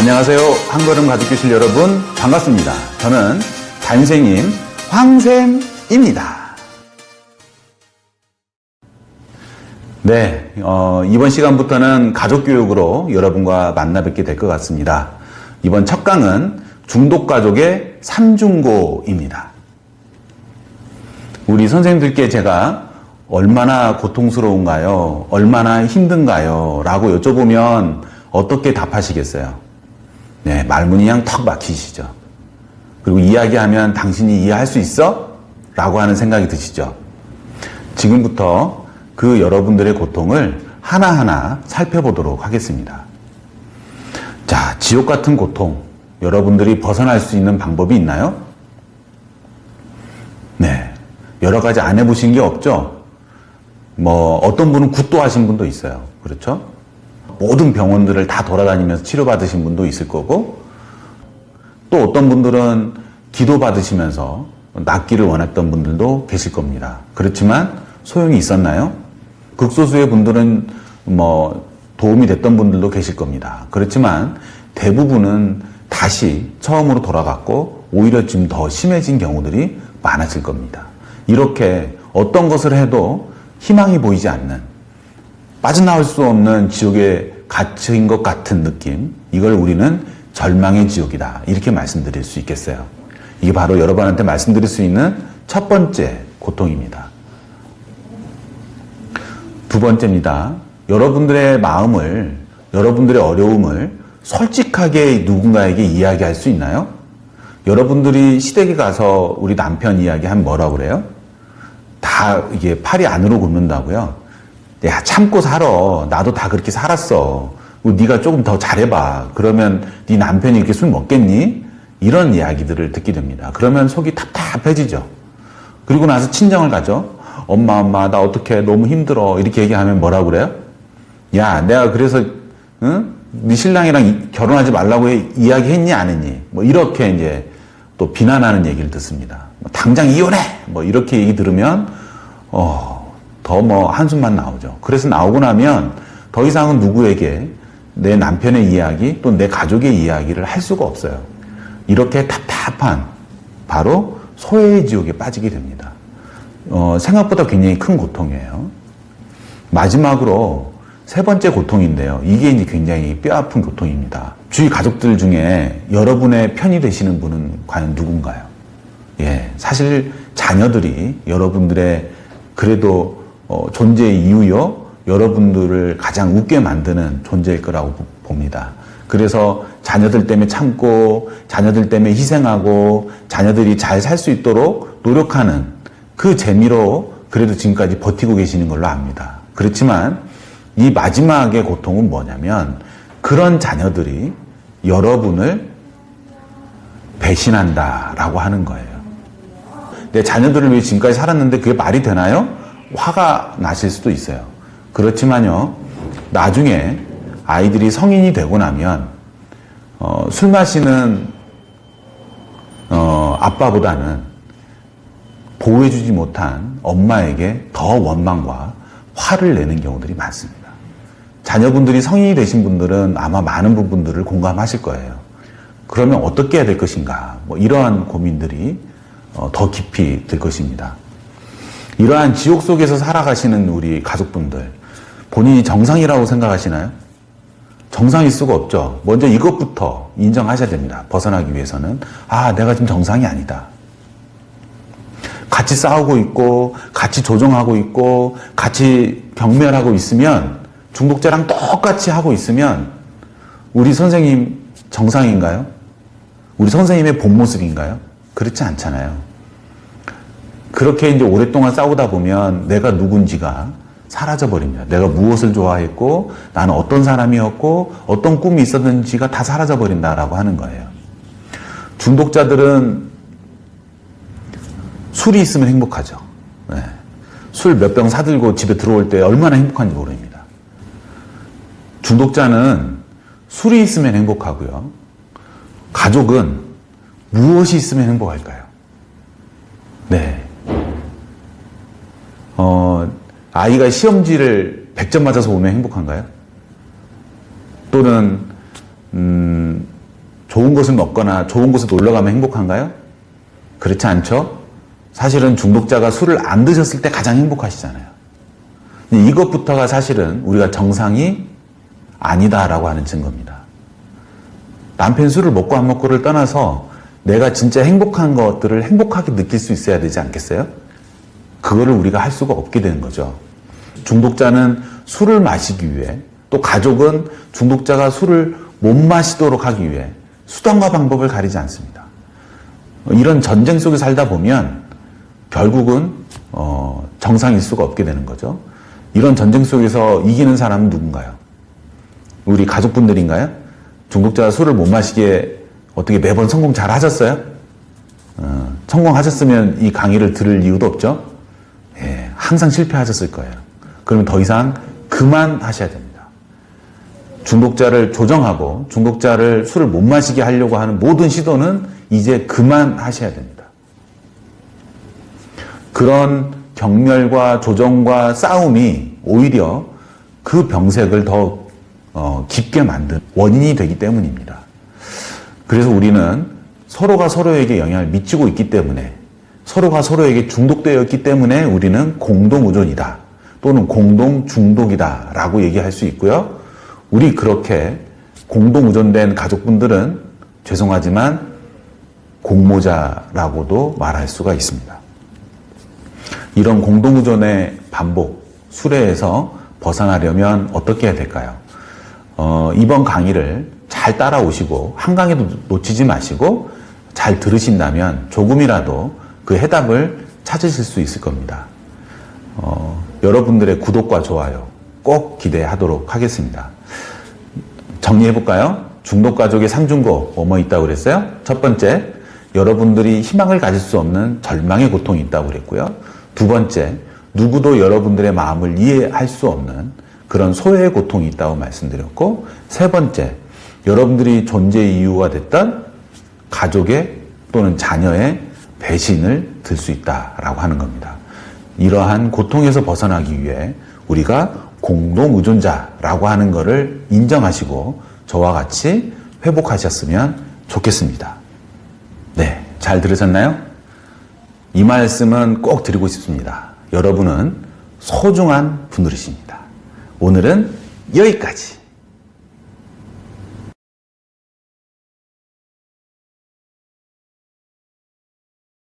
안녕하세요. 한걸음 가족교실 여러분 반갑습니다. 저는 담임선생님 황쌤입니다. 네, 이번 시간부터는 가족교육으로 여러분과 만나 뵙게 될 것 같습니다. 이번 첫 강은 중독가족의 삼중고입니다. 우리 선생님들께 제가 얼마나 고통스러운가요? 얼마나 힘든가요? 라고 여쭤보면 어떻게 답하시겠어요? 네, 말문이 그냥 턱 막히시죠. 그리고 이야기하면 당신이 이해할 수 있어? 라고 하는 생각이 드시죠. 지금부터 그 여러분들의 고통을 하나하나 살펴보도록 하겠습니다. 자, 지옥 같은 고통, 여러분들이 벗어날 수 있는 방법이 있나요? 네, 여러 가지 안 해보신 게 없죠? 어떤 분은 굿도 하신 분도 있어요. 그렇죠? 모든 병원들을 다 돌아다니면서 치료받으신 분도 있을 거고, 또 어떤 분들은 기도 받으시면서 낫기를 원했던 분들도 계실 겁니다. 그렇지만 소용이 있었나요? 극소수의 분들은 도움이 됐던 분들도 계실 겁니다. 그렇지만 대부분은 다시 처음으로 돌아갔고 오히려 좀 더 심해진 경우들이 많아질 겁니다. 이렇게 어떤 것을 해도 희망이 보이지 않는, 빠져나올 수 없는 지옥에 갇힌 것 같은 느낌, 이걸 우리는 절망의 지옥이다, 이렇게 말씀드릴 수 있겠어요. 이게 바로 여러분한테 말씀드릴 수 있는 첫 번째 고통입니다. 두 번째입니다. 여러분들의 마음을, 여러분들의 어려움을 솔직하게 누군가에게 이야기할 수 있나요? 여러분들이 시댁에 가서 우리 남편 이야기하면 뭐라고 그래요? 다 이게 팔이 안으로 굽는다고요. 야, 참고 살아. 나도 다 그렇게 살았어. 네가 조금 더 잘해봐. 그러면 네 남편이 이렇게 술 먹겠니? 이런 이야기들을 듣게 됩니다. 그러면 속이 답답해지죠. 그리고 나서 친정을 가죠. 엄마, 나 어떡해. 너무 힘들어. 이렇게 얘기하면 뭐라고 그래요? 야, 내가 그래서 네 신랑이랑 결혼하지 말라고 이야기했니 안 했니? 이렇게 이제 또 비난하는 얘기를 듣습니다. 당장 이혼해! 이렇게 얘기 들으면 더 한숨만 나오죠. 그래서 나오고 나면 더 이상은 누구에게 내 남편의 이야기 또 내 가족의 이야기를 할 수가 없어요. 이렇게 답답한 바로 소외의 지옥에 빠지게 됩니다. 생각보다 굉장히 큰 고통이에요. 마지막으로 세 번째 고통인데요. 이게 이제 굉장히 뼈아픈 고통입니다. 주위 가족들 중에 여러분의 편이 되시는 분은 과연 누군가요? 예, 사실 자녀들이 여러분들의 그래도 존재의 이유요, 여러분들을 가장 웃게 만드는 존재일 거라고 봅니다. 그래서 자녀들 때문에 참고, 자녀들 때문에 희생하고, 자녀들이 잘 살 수 있도록 노력하는 그 재미로 그래도 지금까지 버티고 계시는 걸로 압니다. 그렇지만 이 마지막의 고통은 뭐냐면, 그런 자녀들이 여러분을 배신한다라고 하는 거예요. 내 자녀들을 위해 지금까지 살았는데 그게 말이 되나요? 화가 나실 수도 있어요. 그렇지만요, 나중에 아이들이 성인이 되고 나면 술 마시는 아빠보다는 보호해주지 못한 엄마에게 더 원망과 화를 내는 경우들이 많습니다. 자녀분들이 성인이 되신 분들은 아마 많은 부분들을 공감하실 거예요. 그러면 어떻게 해야 될 것인가, 이러한 고민들이 더 깊이 들 것입니다. 이러한 지옥 속에서 살아가시는 우리 가족분들, 본인이 정상이라고 생각하시나요? 정상일 수가 없죠. 먼저 이것부터 인정하셔야 됩니다. 벗어나기 위해서는. 내가 지금 정상이 아니다. 같이 싸우고 있고, 같이 조종하고 있고, 같이 경멸하고 있으면, 중독자랑 똑같이 하고 있으면, 우리 선생님 정상인가요? 우리 선생님의 본 모습인가요? 그렇지 않잖아요. 그렇게 이제 오랫동안 싸우다 보면 내가 누군지가 사라져버립니다. 내가 무엇을 좋아했고, 나는 어떤 사람이었고, 어떤 꿈이 있었는지가 다 사라져버린다라고 하는 거예요. 중독자들은 술이 있으면 행복하죠. 네. 술 몇 병 사들고 집에 들어올 때 얼마나 행복한지 모릅니다. 중독자는 술이 있으면 행복하고요. 가족은 무엇이 있으면 행복할까요? 네. 아이가 시험지를 100점 맞아서 오면 행복한가요? 또는 좋은 것을 먹거나 좋은 곳에 놀러 가면 행복한가요? 그렇지 않죠? 사실은 중독자가 술을 안 드셨을 때 가장 행복하시잖아요. 이것부터가 사실은 우리가 정상이 아니다라고 하는 증거입니다. 남편 술을 먹고 안 먹고를 떠나서 내가 진짜 행복한 것들을 행복하게 느낄 수 있어야 되지 않겠어요? 그거를 우리가 할 수가 없게 되는 거죠. 중독자는 술을 마시기 위해, 또 가족은 중독자가 술을 못 마시도록 하기 위해 수단과 방법을 가리지 않습니다. 이런 전쟁 속에 살다 보면 결국은 정상일 수가 없게 되는 거죠. 이런 전쟁 속에서 이기는 사람은 누군가요? 우리 가족분들인가요? 중독자가 술을 못 마시게 어떻게 매번 성공 잘 하셨어요? 성공하셨으면 이 강의를 들을 이유도 없죠? 예, 항상 실패하셨을 거예요. 그러면 더 이상 그만하셔야 됩니다. 중독자를 조정하고 중독자를 술을 못 마시게 하려고 하는 모든 시도는 이제 그만하셔야 됩니다. 그런 경멸과 조정과 싸움이 오히려 그 병색을 더 깊게 만든 원인이 되기 때문입니다. 그래서 우리는 서로가 서로에게 영향을 미치고 있기 때문에, 서로가 서로에게 중독되어 있기 때문에 우리는 공동의존이다 또는 공동중독이다 라고 얘기할 수 있고요. 우리 그렇게 공동의존된 가족분들은 죄송하지만 공모자라고도 말할 수가 있습니다. 이런 공동의존의 반복, 수레에서 벗어나려면 어떻게 해야 될까요? 이번 강의를 잘 따라오시고 한강에도 놓치지 마시고 잘 들으신다면 조금이라도 그 해답을 찾으실 수 있을 겁니다. 여러분들의 구독과 좋아요 꼭 기대하도록 하겠습니다. 정리해볼까요? 중독가족의 상중고 뭐뭐 있다고 그랬어요? 첫 번째, 여러분들이 희망을 가질 수 없는 절망의 고통이 있다고 그랬고요. 두 번째, 누구도 여러분들의 마음을 이해할 수 없는 그런 소외의 고통이 있다고 말씀드렸고, 세 번째, 여러분들이 존재의 이유가 됐던 가족의 또는 자녀의 배신을 들 수 있다라고 하는 겁니다. 이러한 고통에서 벗어나기 위해 우리가 공동의존자라고 하는 것을 인정하시고 저와 같이 회복하셨으면 좋겠습니다. 네, 잘 들으셨나요? 이 말씀은 꼭 드리고 싶습니다. 여러분은 소중한 분들이십니다. 오늘은 여기까지.